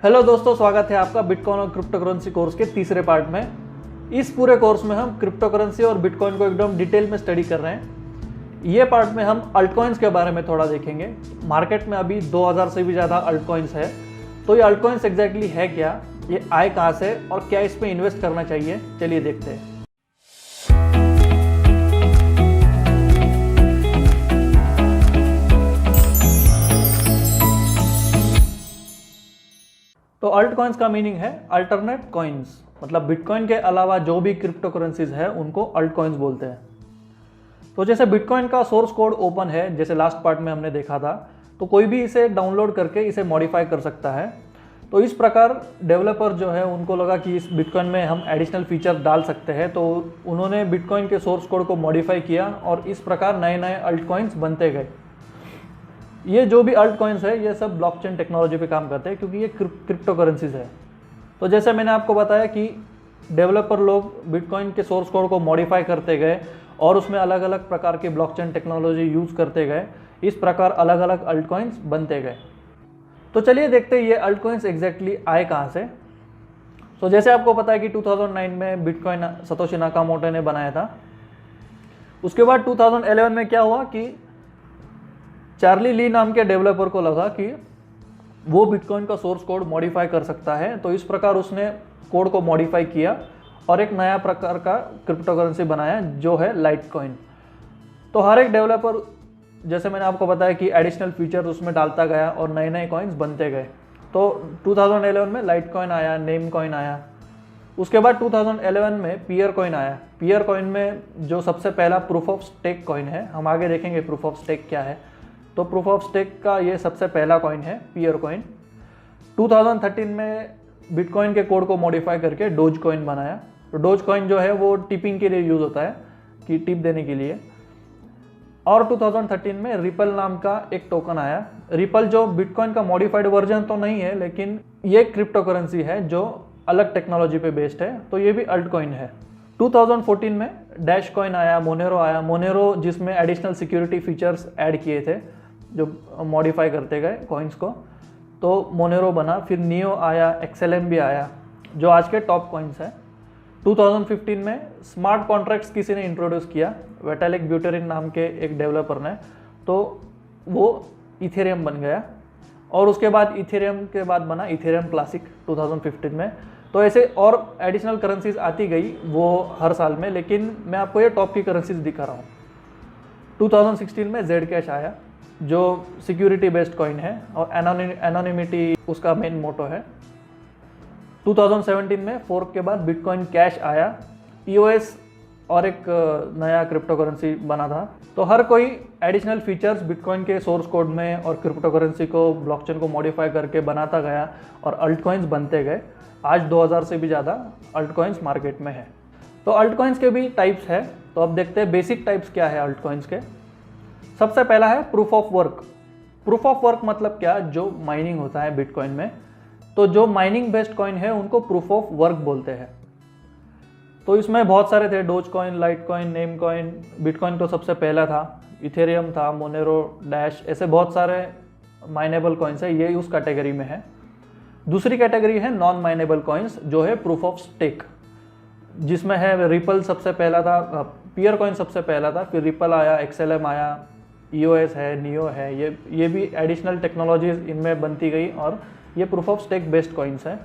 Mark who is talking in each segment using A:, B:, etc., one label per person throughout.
A: Hello दोस्तों, स्वागत है आपका बिटकॉइन और क्रिप्टो करेंसी कोर्स के तीसरे पार्ट में। इस पूरे कोर्स में हम क्रिप्टो करेंसी और बिटकॉइन को एकदम डिटेल में स्टडी कर रहे हैं। ये पार्ट में हम अल्टकॉइंस के बारे में थोड़ा देखेंगे। मार्केट में अभी 2000 से भी ज़्यादा अल्टकॉइंस है। तो ये अल्टकॉइंस एग्जैक्टली है क्या, ये आए कहाँ से और क्या इस पर इन्वेस्ट करना चाहिए, चलिए देखते हैं। तो अल्ट कॉइन्स का मीनिंग है अल्टरनेट कॉइन्स, मतलब बिटकॉइन के अलावा जो भी क्रिप्टो करेंसीज है उनको अल्ट कॉइन्स बोलते हैं। तो जैसे बिटकॉइन का सोर्स कोड ओपन है, जैसे लास्ट पार्ट में हमने देखा था, तो कोई भी इसे डाउनलोड करके इसे मॉडिफाई कर सकता है। तो इस प्रकार डेवलपर जो है उनको लगा कि इस बिटकॉइन में हम एडिशनल फीचर डाल सकते हैं, तो उन्होंने बिटकॉइन के सोर्स कोड को मॉडिफाई किया और इस प्रकार नए नए अल्ट कॉइन्स बनते गए। ये जो भी अल्ट कॉइन्स है ये सब ब्लॉकचेन टेक्नोलॉजी पे काम करते हैं क्योंकि ये क्रिप्टो करेंसीज है। तो जैसे मैंने आपको बताया कि डेवलपर लोग बिटकॉइन के सोर्स कोड को मॉडिफाई करते गए और उसमें अलग अलग प्रकार की ब्लॉकचेन टेक्नोलॉजी यूज़ करते गए। इस प्रकार अलग अलग अल्ट कॉइन्स बनते गए। तो चलिए देखते हैं ये अल्ट कॉइन्स एग्जैक्टली आए कहाँ से। तो जैसे आपको पता है कि 2009 में बिटकॉइन सतोशी नाकामोटो ने बनाया था। उसके बाद 2011 में क्या हुआ कि चार्ली ली नाम के डेवलपर को लगा कि वो बिटकॉइन का सोर्स कोड मॉडिफाई कर सकता है, तो इस प्रकार उसने कोड को मॉडिफाई किया और एक नया प्रकार का क्रिप्टो करेंसी बनाया जो है लाइटकॉइन। तो हर एक डेवलपर, जैसे मैंने आपको बताया कि एडिशनल फीचर उसमें डालता गया और नए नए कॉइन्स बनते गए। तो 2011 में लाइटकॉइन आया, नेम कॉइन आया। उसके बाद 2011 में पियर कॉइन आया। पियर कॉइन में जो सबसे पहला प्रूफ ऑफ स्टेक कॉइन है, हम आगे देखेंगे प्रूफ ऑफ स्टेक क्या है। तो प्रूफ ऑफ स्टेक का ये सबसे पहला कॉइन है पियर कॉइन। 2013 में बिटकॉइन के कोड को मॉडिफाई करके डोज कॉइन बनाया। तो डोज कॉइन जो है वो टिपिंग के लिए यूज़ होता है, कि टिप देने के लिए। और 2013 में रिपल नाम का एक टोकन आया। रिपल जो बिटकॉइन का मॉडिफाइड वर्जन तो नहीं है, लेकिन ये क्रिप्टो करेंसी है जो अलग टेक्नोलॉजी पे बेस्ड है, तो ये भी अल्ट कॉइन है। 2014 में डैश कॉइन आया, मोनेरो आया। मोनेरो जिसमें एडिशनल सिक्योरिटी फीचर्स ऐड किए थे जो मॉडिफाई करते गए कॉइन्स को, तो मोनेरो बना। फिर नियो आया, एक्सएलएम भी आया जो आज के टॉप कॉइन्स हैं। 2015 में स्मार्ट कॉन्ट्रैक्ट्स किसी ने इंट्रोड्यूस किया, वेटालिक ब्यूटेरिन नाम के एक डेवलपर ने, तो वो इथेरियम बन गया। और उसके बाद इथेरियम के बाद बना इथेरियम क्लासिक 2015 में। तो ऐसे और एडिशनल करेंसीज आती गई वो हर साल में, लेकिन मैं आपको ये टॉप की करेंसीज दिखा रहा हूँ। 2016 में जेड कैश आया जो सिक्योरिटी बेस्ड कॉइन है और एनोनिमिटी उसका मेन मोटो है। 2017 में फोर्क के बाद बिटकॉइन कैश आया। ईओएस और एक नया क्रिप्टो करेंसी बना था। तो हर कोई एडिशनल फीचर्स बिटकॉइन के सोर्स कोड में और क्रिप्टो करेंसी को, ब्लॉकचेन को मॉडिफाई करके बनाता गया और अल्ट कॉइन्स बनते गए। आज 2000 से भी ज़्यादा अल्ट कॉइन्स मार्केट में है। तो अल्ट कॉइन्स के भी टाइप्स है, तो अब देखते हैं बेसिक टाइप्स क्या है अल्ट कॉइन्स के। सबसे पहला है proof of work. Proof of work मतलब क्या, जो माइनिंग होता है बिटकॉइन में, तो जो माइनिंग बेस्ड कॉइन है उनको प्रूफ ऑफ वर्क बोलते हैं। तो इसमें बहुत सारे थे, dose coin, light coin, name coin. Bitcoin तो सबसे पहला था, इथेरियम था, मोनेरो, डैश, ऐसे बहुत सारे माइनेबल कॉइन्स है, ये उस कैटेगरी में है। दूसरी कैटेगरी है नॉन माइनेबल कॉइन्स जो है प्रूफ ऑफ स्टेक, जिसमें है रिपल सबसे पहला था, पियर कॉइन सबसे पहला था, फिर रिपल आया, एक्सएलएम आया, ईओएस है, नियो है। ये भी एडिशनल टेक्नोलॉजीज इनमें बनती गई और ये proof of stake based coins हैं।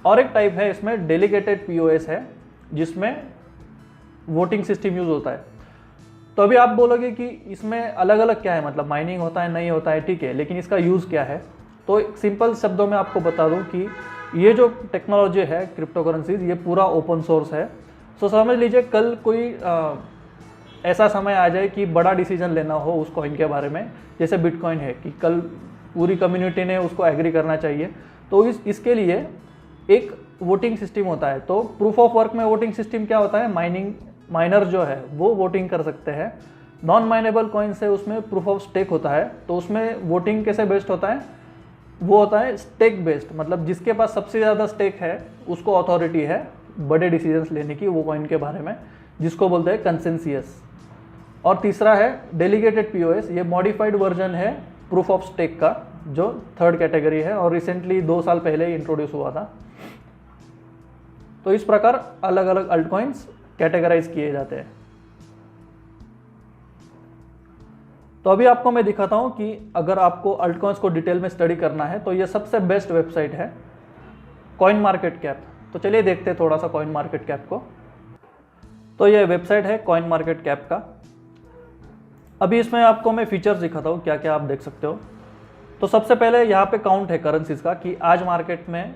A: और एक टाइप है इसमें डेलीगेटेड पीओएस है, जिसमें वोटिंग सिस्टम यूज होता है। तो अभी आप बोलोगे कि इसमें अलग अलग क्या है, मतलब माइनिंग होता है, नहीं होता है, ठीक है, लेकिन इसका यूज़ क्या है। तो सिंपल शब्दों में आपको बता दूं कि ये जो टेक्नोलॉजी है क्रिप्टो करेंसीज, ये पूरा ओपन सोर्स है। तो समझ लीजिए कल कोई ऐसा समय आ जाए कि बड़ा डिसीजन लेना हो उस कॉइन के बारे में, जैसे बिटकॉइन है, कि कल पूरी कम्युनिटी ने उसको एग्री करना चाहिए, तो इसके लिए एक वोटिंग सिस्टम होता है। तो प्रूफ ऑफ वर्क में वोटिंग सिस्टम क्या होता है, माइनर जो है वो वोटिंग कर सकते हैं। नॉन माइनेबल कॉइन से उसमें प्रूफ ऑफ स्टेक होता है, तो उसमें वोटिंग कैसे बेस्ड होता है, वो होता है स्टेक बेस्ड, मतलब जिसके पास सबसे ज़्यादा स्टेक है उसको अथॉरिटी है बड़े डिसीजंस लेने की वो कॉइन के बारे में, जिसको बोलते हैं कंसेंसियस। और तीसरा है डेलीगेटेड पीओएस, ये मॉडिफाइड वर्जन है प्रूफ ऑफ स्टेक का, जो थर्ड कैटेगरी है और रिसेंटली 2 साल पहले ही इंट्रोड्यूस हुआ था। तो इस प्रकार अलग अलग अल्ट कॉइन्स कैटेगराइज किए जाते हैं। तो अभी आपको मैं दिखाता हूं कि अगर आपको अल्ट कॉइन्स को डिटेल में स्टडी करना है तो ये सबसे बेस्ट वेबसाइट है कॉइन मार्केट कैप। तो चलिए देखते हैं थोड़ा सा कॉइन मार्केट कैप को। तो ये वेबसाइट है कॉइन मार्केट कैप का। अभी इसमें आपको मैं फीचर्स दिखाता हूँ क्या क्या आप देख सकते हो। तो सबसे पहले यहाँ पे काउंट है करेंसीज का कि आज मार्केट में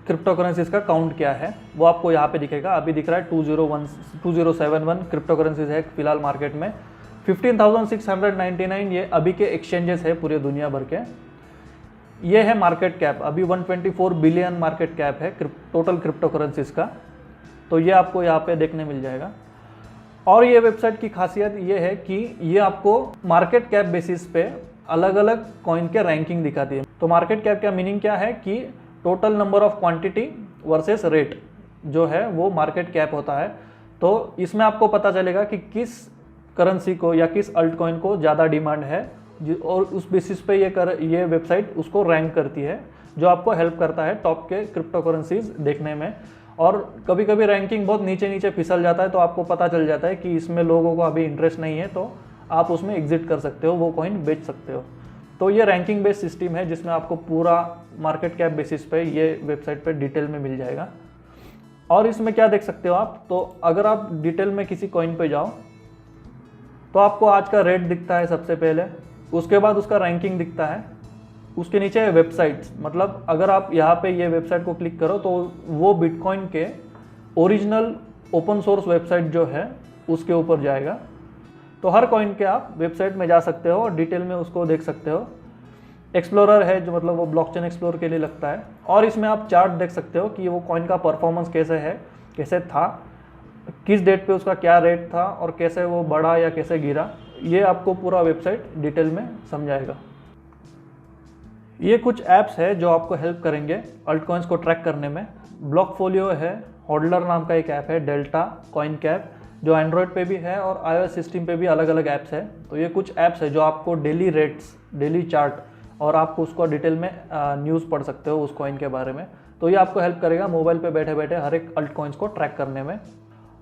A: क्रिप्टो करेंसीज का काउंट क्या है, वो आपको यहाँ पे दिखेगा। अभी दिख रहा है 2071 क्रिप्टो करेंसीज है फिलहाल मार्केट में। 15,699 ये अभी के एक्सचेंजेस है पूरे दुनिया भर के। ये है मार्केट कैप, अभी 124 बिलियन मार्केट कैप है टोटल क्रिप्टो करेंसीज का। तो ये आपको यहाँ पे देखने मिल जाएगा। और ये वेबसाइट की खासियत ये है कि ये आपको मार्केट कैप बेसिस पे अलग अलग कॉइन के रैंकिंग दिखाती है। तो मार्केट कैप का मीनिंग क्या है कि total number of quantity versus rate जो है वो मार्केट कैप होता है। तो इसमें आपको पता चलेगा कि किस करेंसी को या किस अल्ट कॉइन को ज़्यादा डिमांड है और उस बेसिस पे ये वेबसाइट उसको रैंक करती है, जो आपको हेल्प करता है टॉप के क्रिप्टो करेंसीज देखने में। और कभी कभी रैंकिंग बहुत नीचे नीचे फिसल जाता है तो आपको पता चल जाता है कि इसमें लोगों को अभी इंटरेस्ट नहीं है, तो आप उसमें एग्जिट कर सकते हो, वो कॉइन बेच सकते हो। तो ये रैंकिंग बेस्ड सिस्टम है जिसमें आपको पूरा मार्केट कैप बेसिस पे ये वेबसाइट पे डिटेल में मिल जाएगा। और इसमें क्या देख सकते हो आप, तो अगर आप डिटेल में किसी कॉइन पे जाओ तो आपको आज का रेट दिखता है सबसे पहले, उसके बाद उसका रैंकिंग दिखता है, उसके नीचे वेबसाइट्स, मतलब अगर आप यहाँ पे ये वेबसाइट को क्लिक करो तो वो बिटकॉइन के ओरिजिनल ओपन सोर्स वेबसाइट जो है उसके ऊपर जाएगा। तो हर कॉइन के आप वेबसाइट में जा सकते हो और डिटेल में उसको देख सकते हो। एक्सप्लोरर है जो मतलब वो ब्लॉकचेन एक्सप्लोर के लिए लगता है। और इसमें आप चार्ट देख सकते हो कि वो कॉइन का परफॉर्मेंस कैसे है, कैसे था, किस डेट पे उसका क्या रेट था और कैसे वो बढ़ा या कैसे गिरा, ये आपको पूरा वेबसाइट डिटेल में समझाएगा। ये कुछ ऐप्स है जो आपको हेल्प करेंगे अल्ट कॉइन्स को ट्रैक करने में। ब्लॉकफोलियो है, होल्डर नाम का एक ऐप है, डेल्टा, कॉइन कैप जो एंड्रॉयड पे भी है और iOS सिस्टम पे भी अलग अलग ऐप्स है। तो ये कुछ ऐप्स है जो आपको डेली रेट्स, डेली चार्ट और आपको उसको डिटेल में न्यूज़ पढ़ सकते हो उस कॉइन के बारे में। तो ये आपको हेल्प करेगा मोबाइल पे बैठे बैठे हर एक अल्ट कॉइन्स को ट्रैक करने में।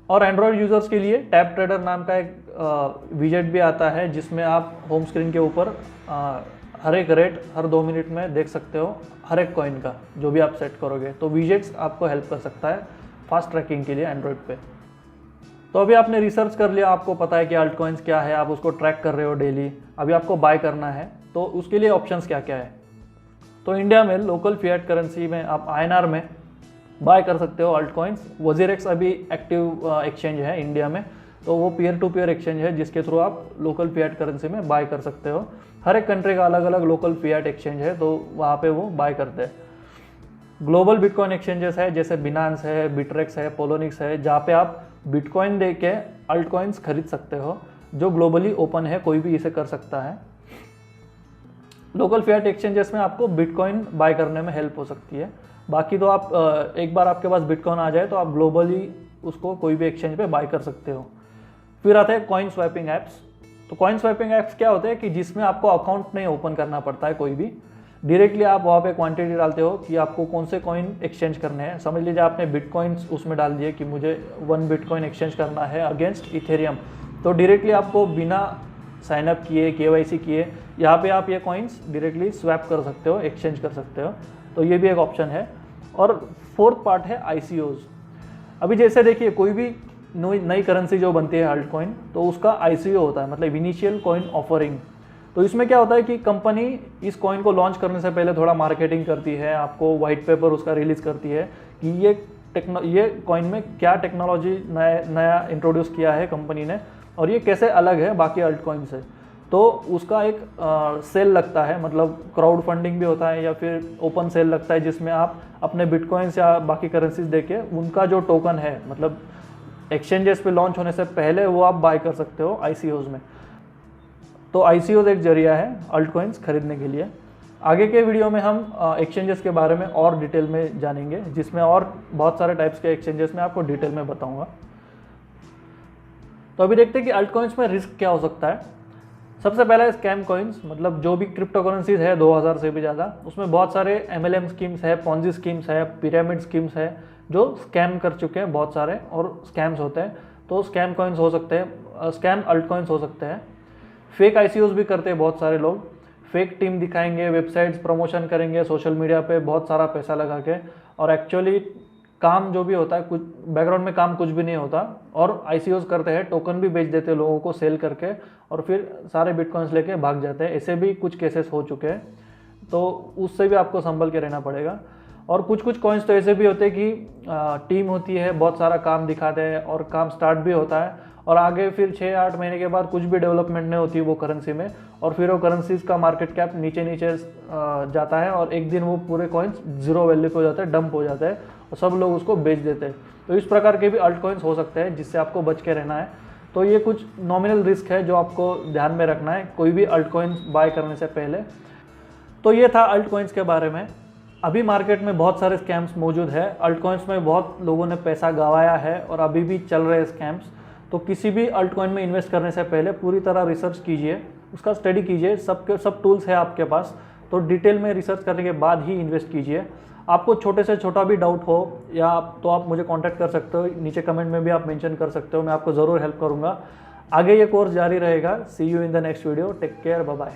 A: और एंड्रॉयड यूज़र्स के लिए टैब ट्रेडर नाम का एक विजेट भी आता है जिसमें आप होम स्क्रीन के ऊपर हर एक रेट हर 2 मिनट में देख सकते हो हर एक कॉइन का, जो भी आप सेट करोगे। तो विजेट्स आपको हेल्प कर सकता है फास्ट ट्रैकिंग के लिए एंड्रॉयड पे। तो अभी आपने रिसर्च कर लिया, आपको पता है कि अल्ट कॉइन्स क्या है, आप उसको ट्रैक कर रहे हो डेली, अभी आपको बाय करना है तो उसके लिए ऑप्शंस क्या क्या है। तो इंडिया में लोकल फिएट करेंसी में आप INR में बाय कर सकते हो अल्ट कॉइन्स। WazirX अभी एक्टिव एक्सचेंज है इंडिया में, तो वो पीयर टू पीयर एक्सचेंज है जिसके थ्रू आप लोकल फिएट करेंसी में बाय कर सकते हो। हर एक कंट्री का अलग अलग लोकल फिएट एक्सचेंज है तो वहाँ पे वो बाय करते हैं। ग्लोबल बिटकॉइन एक्सचेंजेस है जैसे बिनांस है, बिटरेक्स है, पोलोनिक्स है, जहाँ पे आप बिटकॉइन दे के अल्ट कॉइन्स खरीद सकते हो, जो ग्लोबली ओपन है, कोई भी इसे कर सकता है। लोकल फिएट एक्सचेंजेस में आपको बिटकॉइन बाय करने में हेल्प हो सकती है। बाकी तो आप एक बार आपके पास बिटकॉइन आ जाए तो आप ग्लोबली उसको कोई भी एक्सचेंज पे बाय कर सकते हो। फिर आते हैं कॉइन स्वैपिंग ऐप्स। तो कॉइन स्वैपिंग ऐप्स क्या होते हैं कि जिसमें आपको अकाउंट नहीं ओपन करना पड़ता है कोई भी, डायरेक्टली आप वहाँ पे क्वांटिटी डालते हो कि आपको कौन से कॉइन एक्सचेंज करने हैं। समझ लीजिए आपने बिटकॉइंस उसमें डाल दिए कि मुझे 1 बिटकॉइन एक्सचेंज करना है अगेंस्ट इथेरियम, तो डायरेक्टली आपको बिना साइनअप किए, KYC किए, यहाँ पे आप ये कॉइन्स डायरेक्टली स्वैप कर सकते हो, एक्सचेंज कर सकते हो। तो ये भी एक ऑप्शन है। और फोर्थ पार्ट है ICOs। अभी जैसे देखिए कोई भी नई करेंसी जो बनती है अल्ट कॉइन, तो उसका ICO होता है, मतलब इनिशियल कॉइन ऑफरिंग। तो इसमें क्या होता है कि कंपनी इस कॉइन को लॉन्च करने से पहले थोड़ा मार्केटिंग करती है, आपको वाइट पेपर उसका रिलीज करती है कि ये कॉइन में क्या टेक्नोलॉजी नया इंट्रोड्यूस किया है कंपनी ने और ये कैसे अलग है बाकी अल्ट कॉइन से। तो उसका एक सेल लगता है, मतलब क्राउड फंडिंग भी होता है या फिर ओपन सेल लगता है जिसमें आप अपने बिटकॉइंस या बाकी करेंसीज देके उनका जो टोकन है, मतलब एक्सचेंजेस पे लॉन्च होने से पहले, वो आप बाय कर सकते हो ICOs में। तो ICOs एक जरिया है अल्ट कॉइन्स खरीदने के लिए। आगे के वीडियो में हम एक्सचेंजेस के बारे में और डिटेल में जानेंगे, जिसमें और बहुत सारे टाइप्स के एक्सचेंजेस में आपको डिटेल में बताऊंगा। तो अभी देखते हैं कि अल्ट कॉइन्स में रिस्क क्या हो सकता है। सबसे पहले स्कैम कॉइन्स, मतलब जो भी क्रिप्टो करेंसीज है 2000 से भी ज़्यादा, उसमें बहुत सारे MLM स्कीम्स है, पॉन्जी स्कीम्स है, पिरामिड स्कीम्स है जो स्कैम कर चुके हैं बहुत सारे और स्कैम्स होते हैं। तो स्कैम कॉइन्स हो सकते हैं, स्कैम अल्ट कॉइन्स हो सकते हैं। फेक ICOs भी करते हैं बहुत सारे लोग, फेक टीम दिखाएंगे, वेबसाइट्स प्रमोशन करेंगे सोशल मीडिया पे बहुत सारा पैसा लगा के, और एक्चुअली काम जो भी होता है कुछ बैकग्राउंड में काम कुछ भी नहीं होता, और ICOs करते हैं, टोकन भी बेच देते हैं लोगों को सेल करके, और फिर सारे बिटकॉइंस लेके भाग जाते हैं। ऐसे भी कुछ केसेस हो चुके हैं, तो उससे भी आपको संभल के रहना पड़ेगा। और कुछ कुछ कॉइन्स तो ऐसे भी होते हैं कि टीम होती है, बहुत सारा काम दिखाते हैं और काम स्टार्ट भी होता है, और आगे फिर 6-8 महीने के बाद कुछ भी डेवलपमेंट नहीं होती वो करेंसी में, और फिर वो करेंसीज का मार्केट कैप नीचे नीचे जाता है, और एक दिन वो पूरे कॉइन्स जीरो वैल्यू पे हो जाते हैं, डंप हो जाते हैं, और सब लोग उसको बेच देते हैं। तो इस प्रकार के भी अल्ट कॉइन्स हो सकते हैं जिससे आपको बच के रहना है। तो ये कुछ नॉमिनल रिस्क है जो आपको ध्यान में रखना है कोई भी अल्ट कॉइन्स बाय करने से पहले। तो ये था अल्ट कॉइन्स के बारे में। अभी मार्केट में बहुत सारे स्कैम्स मौजूद है, अल्ट कॉइन्स में बहुत लोगों ने पैसा गंवाया है और अभी भी चल रहे हैं स्कैम्स। तो किसी भी अल्ट कॉइन में इन्वेस्ट करने से पहले पूरी तरह रिसर्च कीजिए, उसका स्टडी कीजिए, सब टूल्स है आपके पास, तो डिटेल में रिसर्च करने के बाद ही इन्वेस्ट कीजिए। आपको छोटे से छोटा भी डाउट हो या तो आप मुझे कांटेक्ट कर सकते हो, नीचे कमेंट में भी आप मेंशन कर सकते हो, मैं आपको ज़रूर हेल्प करूँगा। आगे ये कोर्स जारी रहेगा। See you in the next video, take care, bye bye.